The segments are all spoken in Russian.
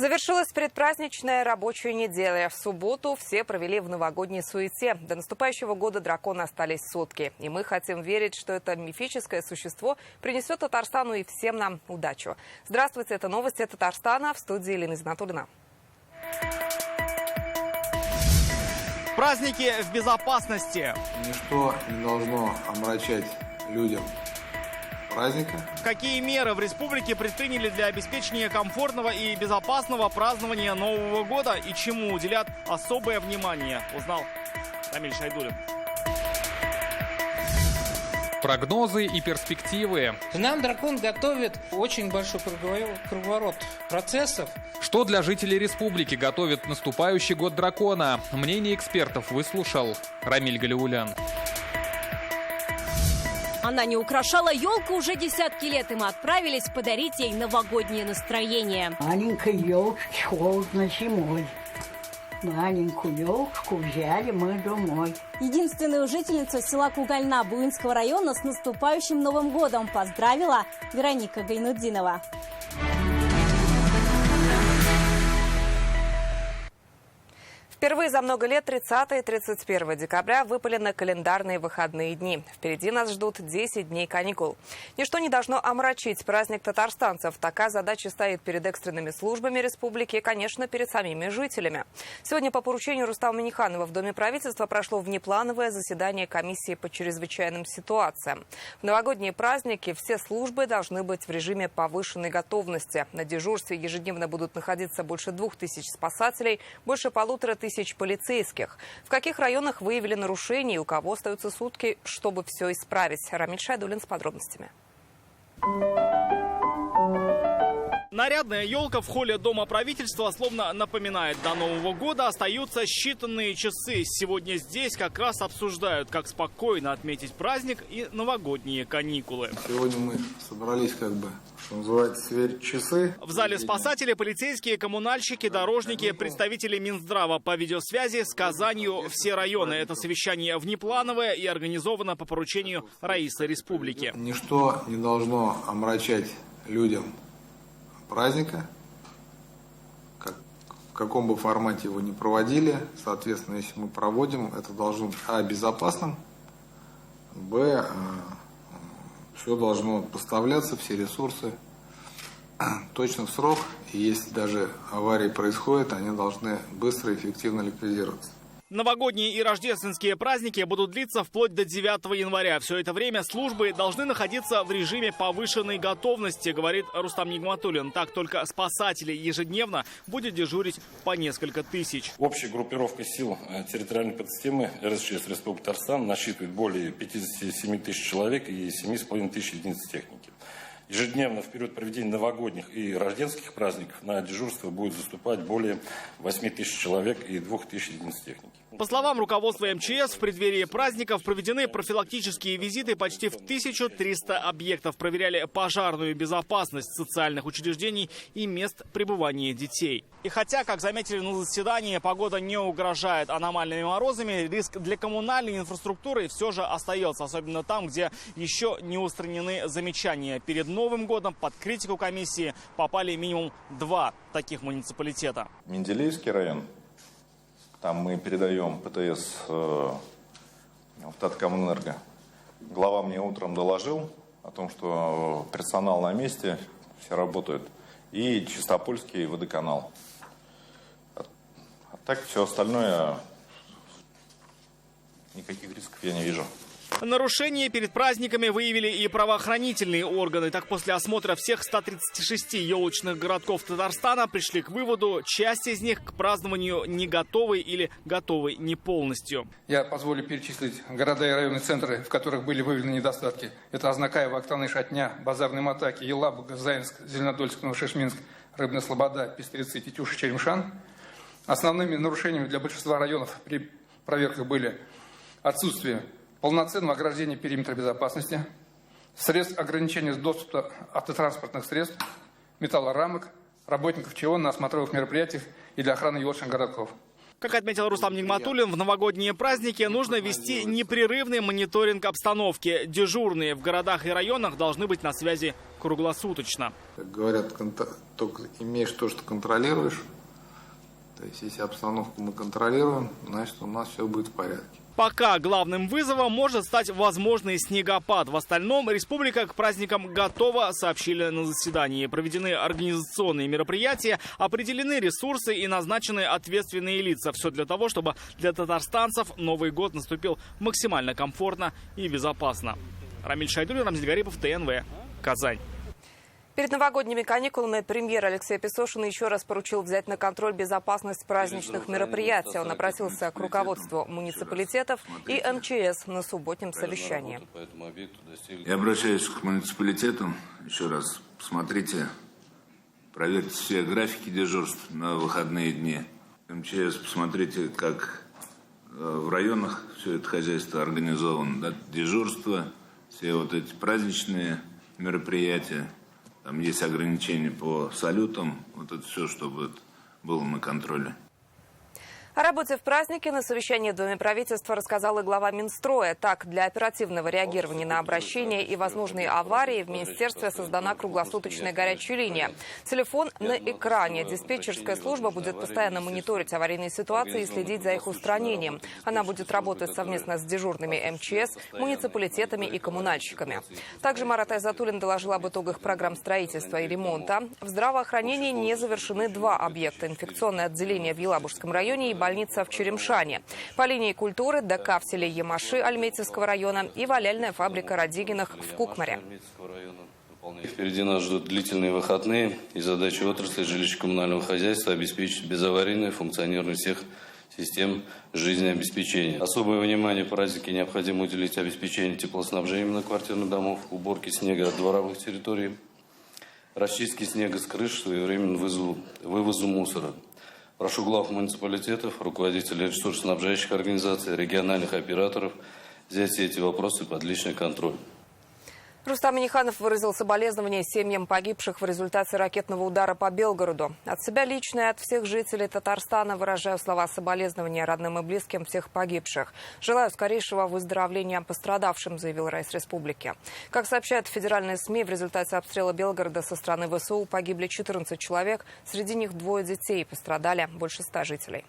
Завершилась предпраздничная рабочая неделя. В субботу все провели в новогодней суете. До наступающего года дракона остались сутки. И мы хотим верить, что это мифическое существо принесет Татарстану и всем нам удачу. Здравствуйте, это новости Татарстана. В студии Елена Зинатуллина. Праздники в безопасности. Ничто не должно омрачать людям праздника. Какие меры в республике предприняли для обеспечения комфортного и безопасного празднования Нового года и чему уделят особое внимание, узнал Рамиль Шайдуллин. Прогнозы и перспективы. Нам дракон готовит очень большой круговорот процессов. Что для жителей республики готовит наступающий год дракона? Мнение экспертов выслушал Рамиль Галиулян. Она не украшала елку уже десятки лет, и мы отправились подарить ей новогоднее настроение. Маленькой елочки холодно зимой. Маленькую елочку взяли мы домой. Единственную жительницу села Кугальна Буинского района с наступающим Новым годом поздравила Вероника Гайнуддинова. Впервые за много лет 30 и 31 декабря выпали на календарные выходные дни. Впереди нас ждут 10 дней каникул. Ничто не должно омрачить праздник татарстанцев. Такая задача стоит перед экстренными службами республики и, конечно, перед самими жителями. Сегодня по поручению Рустама Минниханова в Доме правительства прошло внеплановое заседание комиссии по чрезвычайным ситуациям. В новогодние праздники все службы должны быть в режиме повышенной готовности. На дежурстве ежедневно будут находиться больше 2000 спасателей, больше 1500 полицейских. В каких районах выявили нарушения и у кого остаются сутки, чтобы все исправить? Рамиль Шайдуллин с подробностями. Нарядная елка в холле Дома правительства словно напоминает, до Нового года остаются считанные часы. Сегодня здесь как раз обсуждают, как спокойно отметить праздник и новогодние каникулы. Сегодня мы собрались, что называется, сверить часы. В зале спасатели, полицейские, коммунальщики, дорожники, представители Минздрава по видеосвязи с Казанью, все районы. Это совещание внеплановое и организовано по поручению Раисы Республики. Ничто не должно омрачать людям праздника, в каком бы формате его ни проводили. Соответственно, если мы проводим, это должно быть безопасным, все должно поставляться, все ресурсы точно в срок. И если даже аварии происходят, они должны быстро и эффективно ликвидироваться. Новогодние и рождественские праздники будут длиться вплоть до 9 января. Все это время службы должны находиться в режиме повышенной готовности, говорит Рустам Нигматуллин. Так только спасатели ежедневно будет дежурить по несколько тысяч. Общая группировка сил территориальной подсистемы РСЧС Республики Татарстан насчитывает более 57 тысяч человек и 7,5 тысяч единиц техники. Ежедневно в период проведения новогодних и рождественских праздников на дежурство будет заступать более 8 тысяч человек и 2000 единиц техники. По словам руководства МЧС, в преддверии праздников проведены профилактические визиты почти в 1300 объектов. Проверяли пожарную безопасность социальных учреждений и мест пребывания детей. И хотя, как заметили на заседании, погода не угрожает аномальными морозами, риск для коммунальной инфраструктуры все же остается. Особенно там, где еще не устранены замечания. Перед Новым годом под критику комиссии попали минимум 2 таких муниципалитета. Менделеевский район. Там мы передаем ПТС в Таткомэнерго. Глава мне утром доложил о том, что персонал на месте, все работают. И Чистопольский водоканал. А так все остальное, никаких рисков я не вижу. Нарушения перед праздниками выявили и правоохранительные органы. Так, после осмотра всех 136 елочных городков Татарстана пришли к выводу, часть из них к празднованию не готовы или готовы не полностью. Я позволю перечислить города и районные центры, в которых были выявлены недостатки. Это Азнакаево, Актаны, Шатня, Базарный Матаки, Елабуга, Заинск, Зеленодольск, Новошишминск, Рыбная Слобода, Пестрецы, Тетюши, Черемшан. Основными нарушениями для большинства районов при проверках были отсутствие полноценного ограждения периметра безопасности, средств ограничения доступа автотранспортных средств, металлорамок, работников ЧО на осмотровых мероприятиях и для охраны елочных городков. Как отметил Рустам Нигматуллин, в новогодние праздники нужно вести непрерывный мониторинг обстановки. Дежурные в городах и районах должны быть на связи круглосуточно. Как говорят, только имеешь то, что контролируешь. То есть, если обстановку мы контролируем, значит, у нас все будет в порядке. Пока главным вызовом может стать возможный снегопад. В остальном республика к праздникам готова, сообщили на заседании. Проведены организационные мероприятия, определены ресурсы и назначены ответственные лица. Все для того, чтобы для татарстанцев Новый год наступил максимально комфортно и безопасно. Рамиль Шайдулин, Рамзиль Гарипов, ТНВ, Казань. Перед новогодними каникулами премьер Алексей Песошин еще раз поручил взять на контроль безопасность праздничных мероприятий. Он обратился к руководству муниципалитетов и МЧС на субботнем совещании. Я обращаюсь к муниципалитетам. Еще раз посмотрите, проверьте все графики дежурств на выходные дни. МЧС, посмотрите, как в районах все это хозяйство организовано. Да? Дежурство, все вот эти праздничные мероприятия. Там есть ограничения по салютам. Вот это все, чтобы было на контроле. О работе в празднике на совещании в Доме правительства рассказал и глава Минстроя. Так, для оперативного реагирования на обращения и возможные аварии в министерстве создана круглосуточная горячая линия. Телефон на экране. Диспетчерская служба будет постоянно мониторить аварийные ситуации и следить за их устранением. Она будет работать совместно с дежурными МЧС, муниципалитетами и коммунальщиками. Также Марат Айзатуллин доложил об итогах программ строительства и ремонта. В здравоохранении не завершены 2 объекта. Инфекционное отделение в Елабужском районе и больница в Черемшане. По линии культуры ДК в селе Ямаши Альметьевского района и валяльная фабрика Радигиных в Кукмаре. Впереди нас ждут длительные выходные, и задача отрасли жилищно-коммунального хозяйства обеспечить безаварийное функционирование всех систем жизнеобеспечения. Особое внимание праздники необходимо уделить обеспечению теплоснабжения многоквартирных домов, уборке снега от дворовых территорий, расчистке снега с крыш, своевременному вывозу мусора. Прошу глав муниципалитетов, руководителей ресурсоснабжающих организаций, региональных операторов взять все эти вопросы под личный контроль. Рустам Минниханов выразил соболезнования семьям погибших в результате ракетного удара по Белгороду. От себя лично и от всех жителей Татарстана выражаю слова соболезнования родным и близким всех погибших. Желаю скорейшего выздоровления пострадавшим, заявил Райс Республики. Как сообщают федеральные СМИ, в результате обстрела Белгорода со стороны ВСУ погибли 14 человек. Среди них 2 детей. Пострадали больше 100 жителей.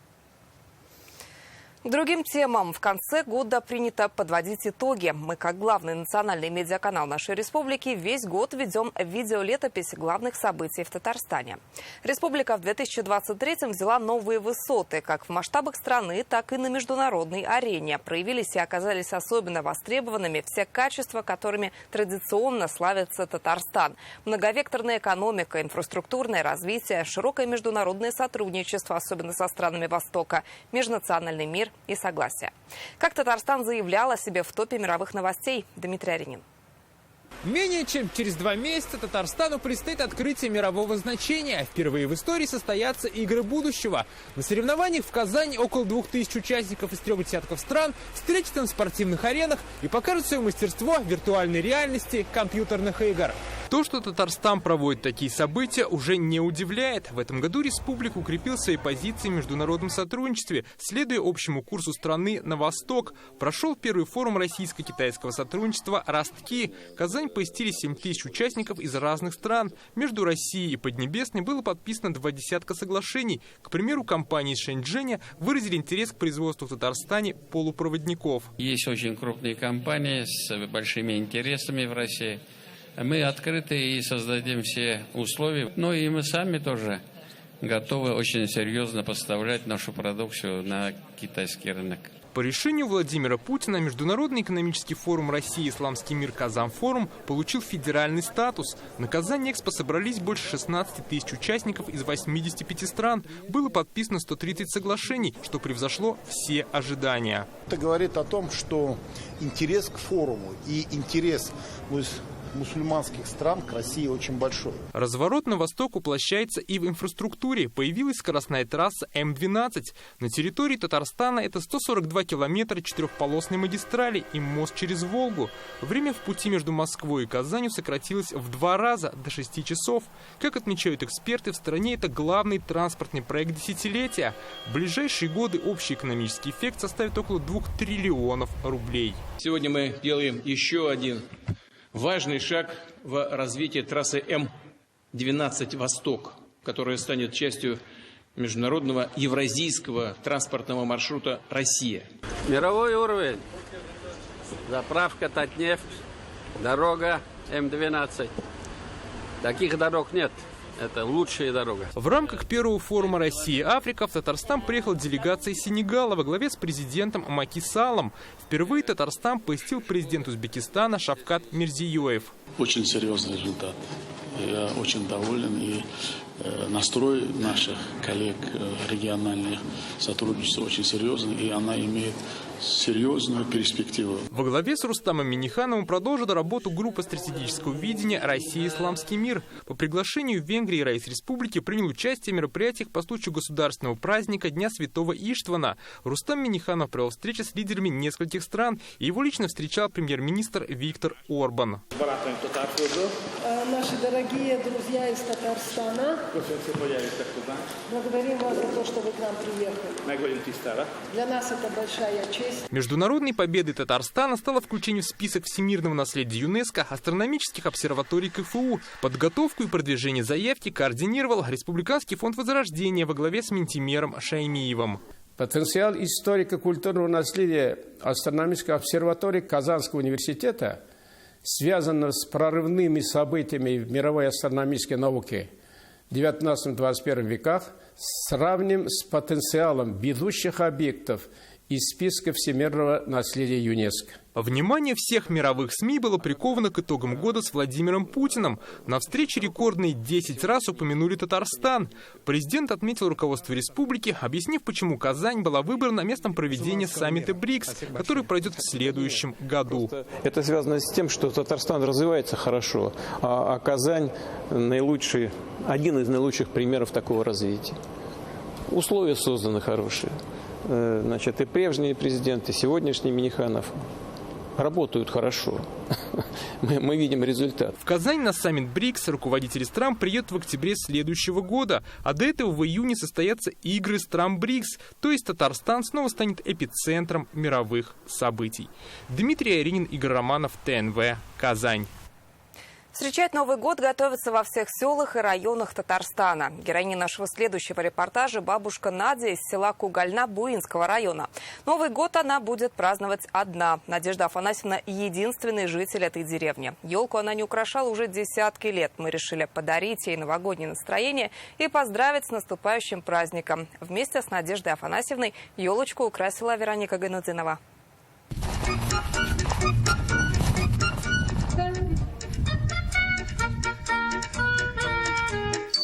К другим темам. В конце года принято подводить итоги. Мы, как главный национальный медиаканал нашей республики, весь год ведем видеолетопись главных событий в Татарстане. Республика в 2023-м взяла новые высоты, как в масштабах страны, так и на международной арене. Проявились и оказались особенно востребованными все качества, которыми традиционно славится Татарстан. Многовекторная экономика, инфраструктурное развитие, широкое международное сотрудничество, особенно со странами Востока, межнациональный мир и согласие. Как Татарстан заявлял о себе в топе мировых новостей, Дмитрий Аринин. Менее чем через 2 месяца Татарстану предстоит открытие мирового значения. Впервые в истории состоятся игры будущего. На соревнованиях в Казани около 2000 участников из 3 десятков стран встретятся на спортивных аренах и покажут свое мастерство в виртуальной реальности компьютерных игр. То, что Татарстан проводит такие события, уже не удивляет. В этом году республика укрепила свои позиции в международном сотрудничестве, следуя общему курсу страны на восток. Прошел первый форум российско-китайского сотрудничества «Ростки». Казань посетили 7000 участников из разных стран. Между Россией и Поднебесной было подписано 20 соглашений. К примеру, компании из Шэньчжэня выразили интерес к производству в Татарстане полупроводников. Есть очень крупные компании с большими интересами в России. Мы открыты и создадим все условия. Но и мы сами тоже готовы очень серьезно поставлять нашу продукцию на китайский рынок. По решению Владимира Путина Международный экономический форум России «Исламский мир Казан-форум» получил федеральный статус. На Казань-Экспо собрались больше 16 тысяч участников из 85 стран. Было подписано 130 соглашений, что превзошло все ожидания. Это говорит о том, что интерес к форуму и интерес мусульманских стран к России очень большой. Разворот на восток уплощается и в инфраструктуре. Появилась скоростная трасса М-12. На территории Татарстана это 142 километра четырехполосной магистрали и мост через Волгу. Время в пути между Москвой и Казанью сократилось в 2 раза, до 6 часов. Как отмечают эксперты, в стране это главный транспортный проект десятилетия. В ближайшие годы общий экономический эффект составит около 2 триллионов рублей. Сегодня мы делаем еще один Важный шаг в развитии трассы М-12 «Восток», которая станет частью международного евразийского транспортного маршрута «Россия». Мировой уровень. Заправка «Татнефть», дорога М-12. Таких дорог нет. Это лучшая дорога. В рамках первого форума «Россия-Африка» в Татарстан приехала делегация из Сенегала во главе с президентом Маки Саллом. Впервые Татарстан посетил президент Узбекистана Шавкат Мирзиёев. Очень серьезный результат. Я очень доволен, и настрой наших коллег региональных сотрудничества очень серьезный, и она имеет серьезную перспективу. Во главе с Рустамом Миннихановым продолжила работу группа стратегического видения «Россия. Исламский мир». По приглашению Венгрии Райс Республики принял участие в мероприятиях по случаю государственного праздника Дня Святого Иштвана. Рустам Минниханов провел встречи с лидерами нескольких стран, и его лично встречал премьер-министр Виктор Орбан. Наши дорогие друзья из Татарстана, благодарим вас за то, что вы к нам приехали. Для нас это большая честь. Международной победой Татарстана стало включение в список всемирного наследия ЮНЕСКО астрономических обсерваторий КФУ. Подготовку и продвижение заявки координировал Республиканский фонд Возрождения во главе с Минтимером Шаймиевым. Потенциал историко-культурного наследия астрономической обсерватории Казанского университета, связанного с прорывными событиями в мировой астрономической науке в XIX-XXI веках, сравним с потенциалом ведущих объектов из списка всемирного наследия ЮНЕСКО. Внимание всех мировых СМИ было приковано к итогам года с Владимиром Путиным. На встрече рекордные 10 раз упомянули Татарстан. Президент отметил руководство республики, объяснив, почему Казань была выбрана местом проведения саммита БРИКС, который пройдет в следующем году. Это связано с тем, что Татарстан развивается хорошо, а Казань один из наилучших примеров такого развития. Условия созданы хорошие. Значит, и прежний президент, и сегодняшний Минниханов работают хорошо. Мы видим результат. В Казань на саммит БРИКС руководители стран приедут в октябре следующего года, а до этого в июне состоятся игры стран БРИКС, то есть Татарстан снова станет эпицентром мировых событий. Дмитрий Аринин, Игорь Романов, ТНВ, Казань. Встречать Новый год готовятся во всех селах и районах Татарстана. Героиня нашего следующего репортажа – бабушка Надя из села Кугальна Буинского района. Новый год она будет праздновать одна. Надежда Афанасьевна – единственный житель этой деревни. Елку она не украшала уже десятки лет. Мы решили подарить ей новогоднее настроение и поздравить с наступающим праздником. Вместе с Надеждой Афанасьевной елочку украсила Вероника Гайнудзинова.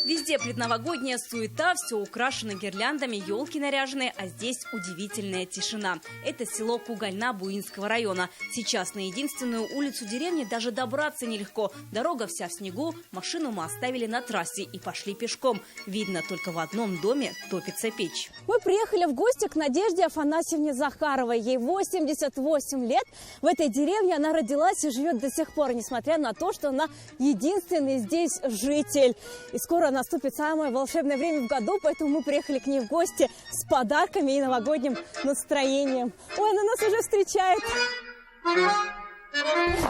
Везде предновогодняя суета, все украшено гирляндами, елки наряжены, а здесь удивительная тишина. Это село Кугальна Буинского района. Сейчас на единственную улицу деревни даже добраться нелегко. Дорога вся в снегу, машину мы оставили на трассе и пошли пешком. Видно, только в одном доме топится печь. Мы приехали в гости к Надежде Афанасьевне Захаровой. Ей 88 лет. В этой деревне она родилась и живет до сих пор, несмотря на то, что она единственный здесь житель. И скоро наступит самое волшебное время в году, поэтому мы приехали к ней в гости с подарками и новогодним настроением. Ой, она нас уже встречает.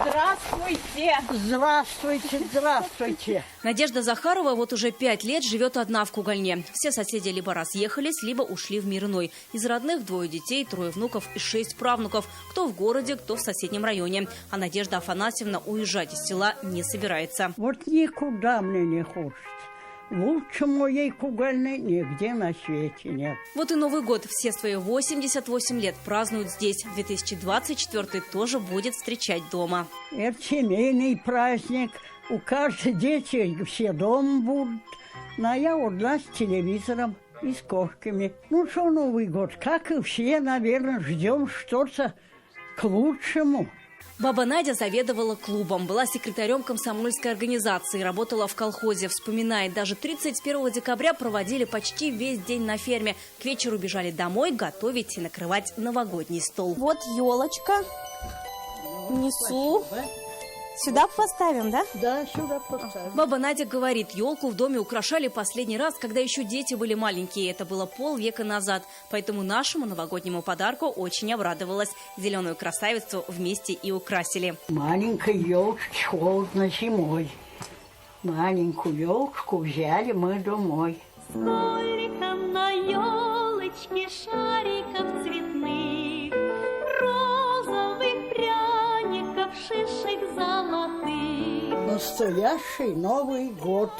Здравствуйте! Здравствуйте, здравствуйте! Надежда Захарова вот уже 5 лет живет одна в Кугальне. Все соседи либо разъехались, либо ушли в мир иной. Из родных 2 детей, 3 внуков и 6 правнуков. Кто в городе, кто в соседнем районе. А Надежда Афанасьевна уезжать из села не собирается. Вот никуда мне не хочется. Лучше моей Кугальны нигде на свете нет. Вот и Новый год все свои 88 лет празднуют здесь. 2024 тоже будет встречать дома. Это семейный праздник. У каждой дети все дома будут. Но я одна с телевизором и с кошками. Ну что Новый год, как и все, наверное, ждем что-то к лучшему. Баба Надя заведовала клубом, была секретарем комсомольской организации, работала в колхозе. Вспоминает, даже 31 декабря проводили почти весь день на ферме. К вечеру бежали домой готовить и накрывать новогодний стол. Вот елочка. Несу. Сюда поставим, да? Да, сюда поставим. Баба Надя говорит, елку в доме украшали последний раз, когда еще дети были маленькие. Это было полвека назад. Поэтому нашему новогоднему подарку очень обрадовалась. Зеленую красавицу вместе и украсили. Маленькой елочки холодно зимой. Маленькую елочку взяли мы домой. Сколько на елочке шариков цветных, розовых пряников, шишек золотых. Настоящий Новый год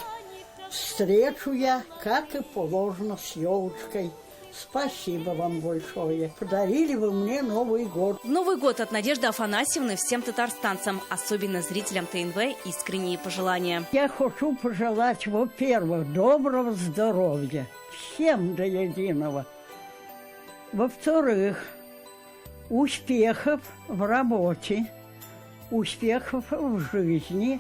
встречу я, как и положено, с елочкой. Спасибо вам большое. Подарили вы мне Новый год. В Новый год от Надежды Афанасьевны всем татарстанцам, особенно зрителям ТНВ, искренние пожелания. Я хочу пожелать, во-первых, доброго здоровья всем до единого. Во-вторых, успехов в работе, успехов в жизни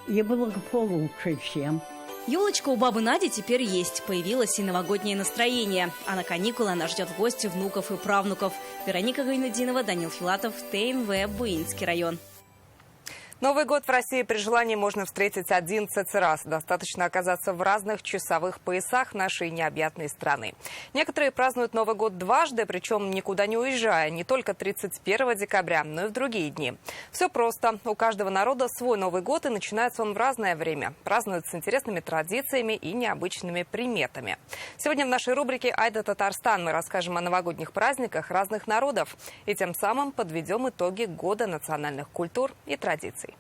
и благополучия всем. Елочка у бабы Нади теперь есть. Появилось и новогоднее настроение. А на каникулы она ждет в гости внуков и правнуков. Вероника Гайнудинова, Данил Филатов, ТНВ, Буинский район. Новый год в России при желании можно встретить 11 раз. Достаточно оказаться в разных часовых поясах нашей необъятной страны. Некоторые празднуют Новый год дважды, причем никуда не уезжая. Не только 31 декабря, но и в другие дни. Все просто. У каждого народа свой Новый год, и начинается он в разное время. Празднуют с интересными традициями и необычными приметами. Сегодня в нашей рубрике «Айда Татарстан» мы расскажем о новогодних праздниках разных народов. И тем самым подведем итоги года национальных культур и традиций.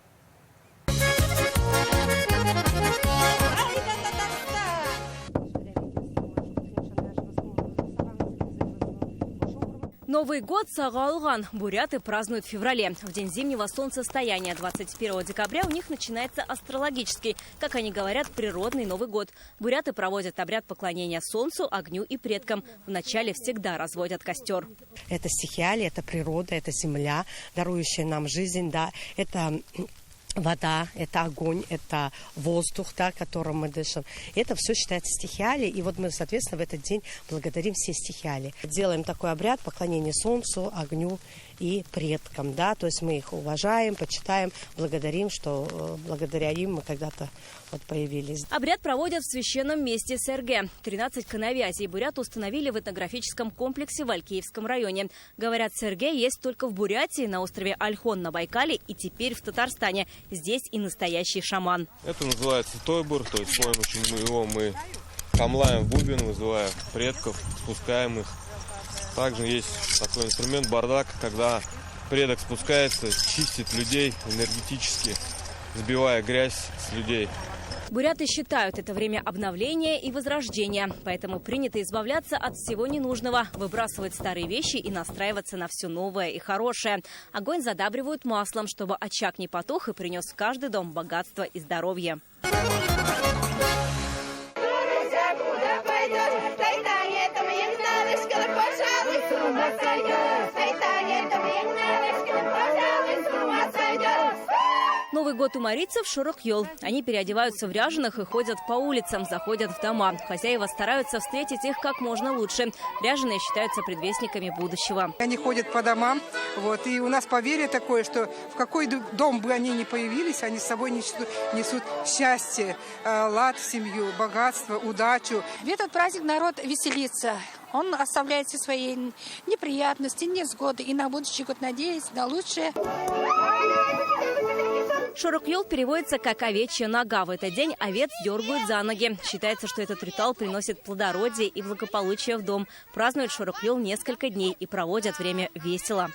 Новый год Сагалган буряты празднуют в феврале. В день зимнего солнцестояния 21 декабря у них начинается астрологический, как они говорят, природный Новый год. Буряты проводят обряд поклонения солнцу, огню и предкам. Вначале всегда разводят костер. Это стихиали, это природа, это земля, дарующая нам жизнь, да, это вода, это огонь, это воздух, да, которым мы дышим. Это все считается стихиали, и вот мы, соответственно, в этот день благодарим все стихиали. Делаем такой обряд поклонения солнцу, огню и предкам, да, то есть мы их уважаем, почитаем, благодарим, что благодаря им мы когда-то вот появились. Обряд проводят в священном месте Серге. 13 коновязей бурят установили в этнографическом комплексе в Алькеевском районе. Говорят, Серге есть только в Бурятии, на острове Ольхон на Байкале и теперь в Татарстане. Здесь и настоящий шаман. Это называется тойбур, то есть с помощью его мы камлаем в бубен, вызывая предков, спускаем их. Также есть такой инструмент бардак, когда предок спускается, чистит людей энергетически, сбивая грязь с людей. Буряты считают это время обновления и возрождения. Поэтому принято избавляться от всего ненужного, выбрасывать старые вещи и настраиваться на все новое и хорошее. Огонь задабривают маслом, чтобы очаг не потух и принес в каждый дом богатство и здоровье. Новый год у марийцев – шорох-йол. Они переодеваются в ряженых и ходят по улицам, заходят в дома. Хозяева стараются встретить их как можно лучше. Ряженые считаются предвестниками будущего. Они ходят по домам, вот, и у нас поверье такое, что в какой дом бы они ни появились, они с собой несут счастье, лад в семью, богатство, удачу. В этот праздник народ веселится. Он оставляет все свои неприятности, невзгоды и на будущий год надеется на лучшее. Шорох-йол переводится как «овечья нога». В этот день овец дергают за ноги. Считается, что этот ритуал приносит плодородие и благополучие в дом. Празднуют шорох-йол несколько дней и проводят время весело.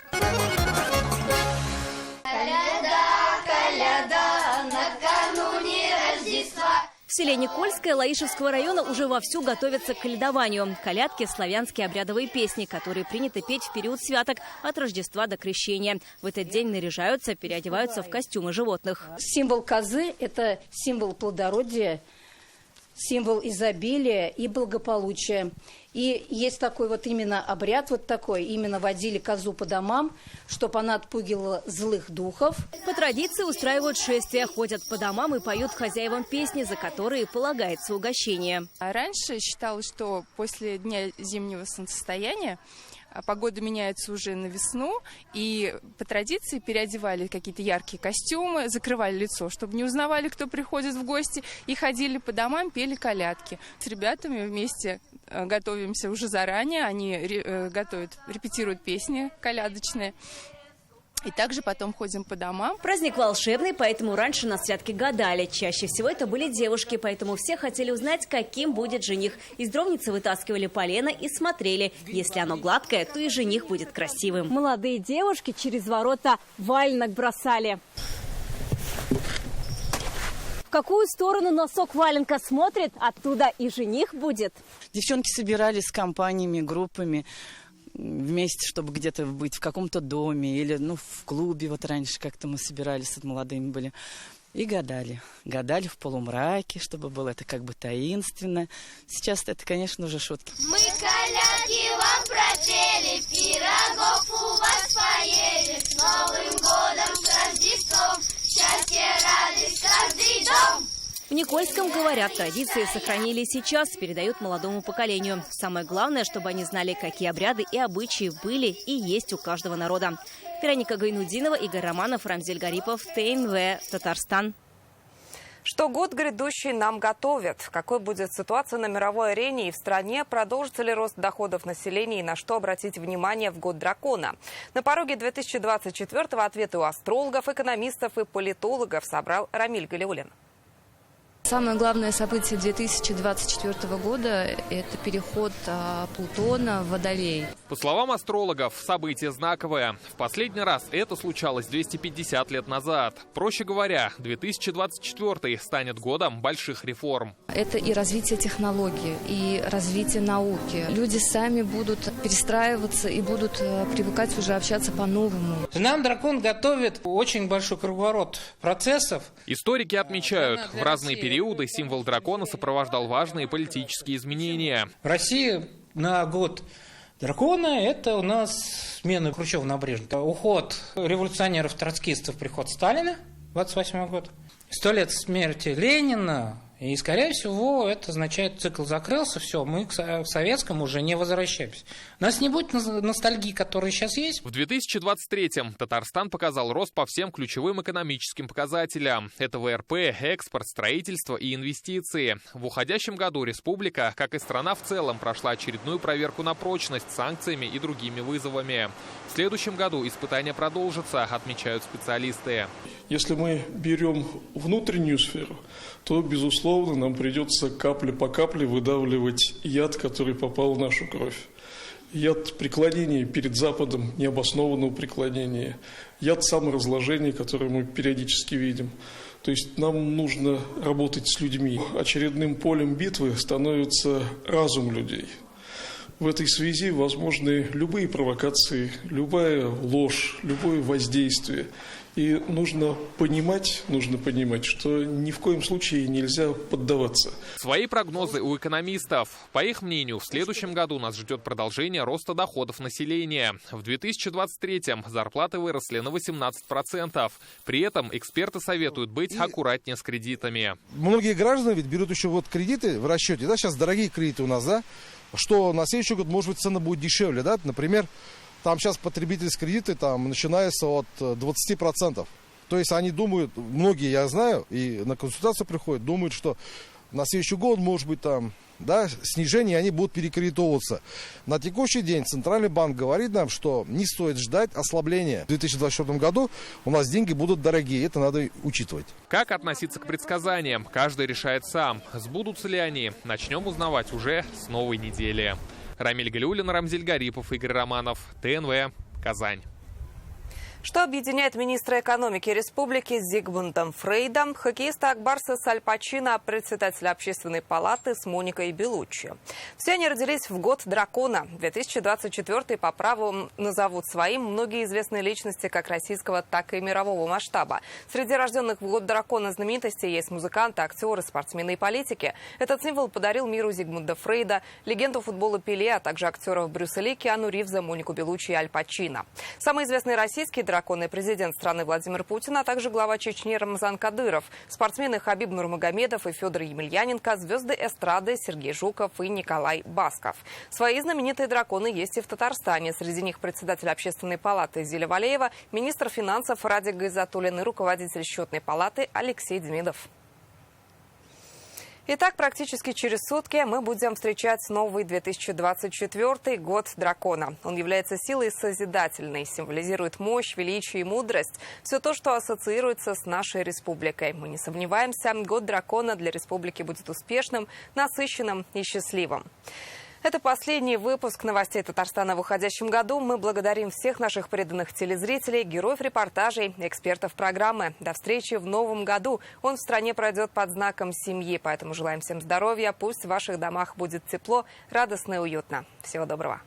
В селе Никольское Лаишевского района уже вовсю готовятся к колядованию. Колядки – славянские обрядовые песни, которые принято петь в период святок от Рождества до Крещения. В этот день наряжаются, переодеваются в костюмы животных. Символ козы – это символ плодородия, символ изобилия и благополучия. И есть такой вот именно обряд, вот такой, именно водили козу по домам, чтобы она отпугивала злых духов. По традиции устраивают шествия, ходят по домам и поют хозяевам песни, за которые полагается угощение. Раньше считалось, что после дня зимнего солнцестояния погода меняется уже на весну, и по традиции переодевали какие-то яркие костюмы, закрывали лицо, чтобы не узнавали, кто приходит в гости, и ходили по домам, пели колядки. С ребятами вместе готовимся уже заранее, они репетируют песни колядочные. И также потом ходим по домам. Праздник волшебный, поэтому раньше на святке гадали. Чаще всего это были девушки, поэтому все хотели узнать, каким будет жених. Из дровницы вытаскивали полено и смотрели. Если оно гладкое, то и жених будет красивым. Молодые девушки через ворота валенок бросали. В какую сторону носок валенка смотрит, оттуда и жених будет. Девчонки собирались с компаниями, группами. Вместе, чтобы где-то быть в каком-то доме или в клубе. Вот раньше как-то мы собирались, вот молодыми были. И гадали. Гадали в полумраке, чтобы было это как бы таинственно. Сейчас это, конечно, уже шутки. Мы колядки вам пропели, пирогов у вас поели. С Новым годом, с Рождеством, счастье, радость, каждый дом. В Никольском, говорят, традиции сохранили и сейчас, передают молодому поколению. Самое главное, чтобы они знали, какие обряды и обычаи были и есть у каждого народа. Вероника Гайнудинова, Игорь Романов, Рамзель Гарипов, ТНВ, Татарстан. Что год грядущий нам готовят? Какой будет ситуация на мировой арене и в стране? Продолжится ли рост доходов населения и на что обратить внимание в год дракона? На пороге 2024-го ответы у астрологов, экономистов и политологов собрал Рамиль Галиуллин. Самое главное событие 2024 года – это переход Плутона в Водолей. По словам астрологов, событие знаковое. В последний раз это случалось 250 лет назад. Проще говоря, 2024 станет годом больших реформ. Это и развитие технологий, и развитие науки. Люди сами будут перестраиваться и будут привыкать уже общаться по-новому. Нам дракон готовит очень большой круговорот процессов. Историки отмечают, в разные периоды символ дракона сопровождал важные политические изменения. В России на год дракона это у нас смена Хрущева на Брежнева. Уход революционеров-троцкистов, приход Сталина, 28 год. 100 лет смерти Ленина. И, скорее всего, это означает, цикл закрылся, все, мы к советскому уже не возвращаемся. У нас не будет ностальгии, которая сейчас есть. В 2023-м Татарстан показал рост по всем ключевым экономическим показателям. Это ВРП, экспорт, строительство и инвестиции. В уходящем году республика, как и страна в целом, прошла очередную проверку на прочность санкциями и другими вызовами. В следующем году испытания продолжатся, отмечают специалисты. Если мы берем внутреннюю сферу, то, безусловно, нам придется капля по капле выдавливать яд, который попал в нашу кровь. Яд преклонения перед Западом, необоснованного преклонения. Яд саморазложения, который мы периодически видим. То есть нам нужно работать с людьми. Очередным полем битвы становится разум людей. В этой связи возможны любые провокации, любая ложь, любое воздействие. И нужно понимать, что ни в коем случае нельзя поддаваться. Свои прогнозы у экономистов. По их мнению, в следующем году нас ждет продолжение роста доходов населения. В 2023-м зарплаты выросли на 18%. При этом эксперты советуют быть аккуратнее с кредитами. Многие граждане ведь берут еще вот кредиты в расчете. Да, сейчас дорогие кредиты у нас, да? Что на следующий год, может быть, цена будет дешевле, да? Например, там сейчас потребительские кредиты там начинаются от 20%. То есть они думают, многие, я знаю, и на консультацию приходят, думают, что на следующий год, может быть, там, да, снижение, они будут перекредитовываться. На текущий день Центральный банк говорит нам, что не стоит ждать ослабления. В 2024 году у нас деньги будут дорогие, это надо учитывать. Как относиться к предсказаниям? Каждый решает сам. Сбудутся ли они? Начнем узнавать уже с новой недели. Рамиль Галиуллин, Рамзель Гарипов, Игорь Романов, ТНВ, Казань. Что объединяет министра экономики республики с Зигмундом Фрейдом, хоккеиста Акбарса с Аль Пачино, председателя общественной палаты с Моникой Белуччи? Все они родились в год дракона. 2024 по праву назовут своим многие известные личности как российского, так и мирового масштаба. Среди рожденных в год дракона знаменитостей есть музыканты, актеры, спортсмены и политики. Этот символ подарил миру Зигмунда Фрейда, легенду футбола Пеле, а также актеров Брюса Ли, Киану Ривза, Монику Белуччи и Аль Пачино. Самый известный российский дракона и президент страны Владимир Путин, а также глава Чечни Рамзан Кадыров, спортсмены Хабиб Нурмагомедов и Федор Емельяненко, звезды эстрады Сергей Жуков и Николай Басков. Свои знаменитые драконы есть и в Татарстане. Среди них председатель Общественной палаты Зиля Валеева, министр финансов Радик Гайзатуллин и руководитель счетной палаты Алексей Демидов. Итак, практически через сутки мы будем встречать новый 2024 год дракона. Он является силой созидательной, символизирует мощь, величие и мудрость. Все то, что ассоциируется с нашей республикой. Мы не сомневаемся, год дракона для республики будет успешным, насыщенным и счастливым. Это последний выпуск новостей Татарстана в уходящем году. Мы благодарим всех наших преданных телезрителей, героев репортажей, экспертов программы. До встречи в новом году. Он в стране пройдет под знаком семьи, поэтому желаем всем здоровья. Пусть в ваших домах будет тепло, радостно и уютно. Всего доброго.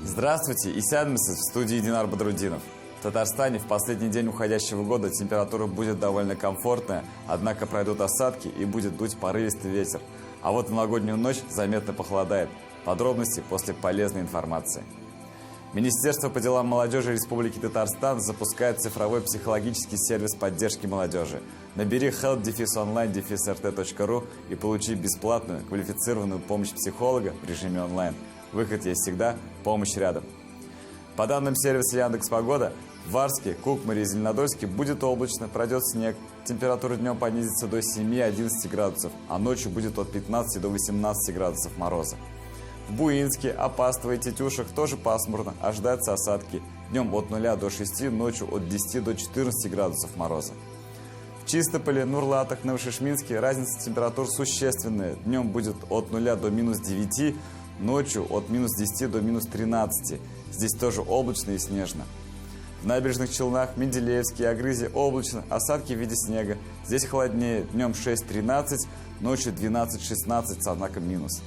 Здравствуйте, Исянмисов в студии Динар Бадрудинов. В Татарстане в последний день уходящего года температура будет довольно комфортная, однако пройдут осадки и будет дуть порывистый ветер. А вот в новогоднюю ночь заметно похолодает. Подробности после полезной информации. Министерство по делам молодежи Республики Татарстан запускает цифровой психологический сервис поддержки молодежи. Набери help-online-rt.ru и получи бесплатную квалифицированную помощь психолога в режиме онлайн. Выход есть всегда, помощь рядом. По данным сервиса Яндекс.Погода, в Варске, Кукмаре и Зеленодольске будет облачно, пройдет снег. Температура днем понизится до 7-11 градусов, а ночью будет от 15 до 18 градусов мороза. В Буинске, Апастово и Тетюшах тоже пасмурно, ожидаются осадки. Днем от 0 до 6, ночью от 10 до 14 градусов мороза. В Чистополе, Нурлатах, Новошишминске разница температур существенная. Днем будет от 0 до минус 9, ночью от минус 10 до минус 13. Здесь тоже облачно и снежно. В Набережных Челнах, Менделеевске и Агрызе облачно, осадки в виде снега. Здесь холоднее, днем 6-13, ночью 12-16 со знаком минус.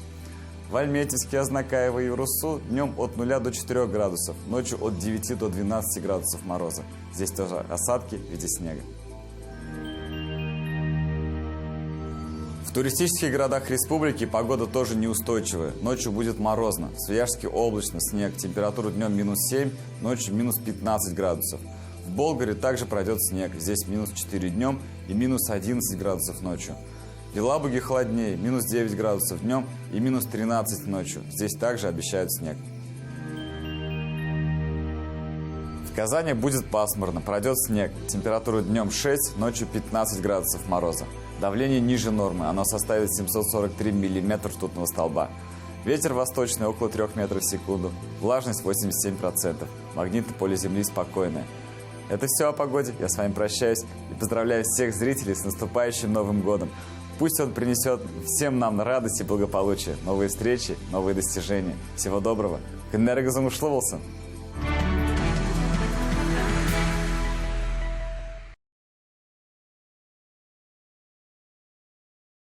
В Альметьевске, Азнакаево и Урусу днем от 0 до 4 градусов, ночью от 9 до 12 градусов мороза. Здесь тоже осадки в виде снега. В туристических городах республики погода тоже неустойчивая. Ночью будет морозно. В Свияжске облачно, снег. Температура днем минус 7, ночью минус 15 градусов. В Болгаре также пройдет снег. Здесь минус 4 днем и минус 11 градусов ночью. В Елабуге холоднее, минус 9 градусов днем и минус 13 ночью. Здесь также обещают снег. В Казани будет пасмурно, пройдет снег. Температура днем 6, ночью 15 градусов мороза. Давление ниже нормы, оно составит 743 мм ртутного столба. Ветер восточный около 3 метров в секунду, влажность 87%, магнитное поле Земли спокойное. Это все о погоде, я с вами прощаюсь и поздравляю всех зрителей с наступающим Новым годом. Пусть он принесет всем нам радость и благополучие, новые встречи, новые достижения. Всего доброго. Кеннерга замушловался.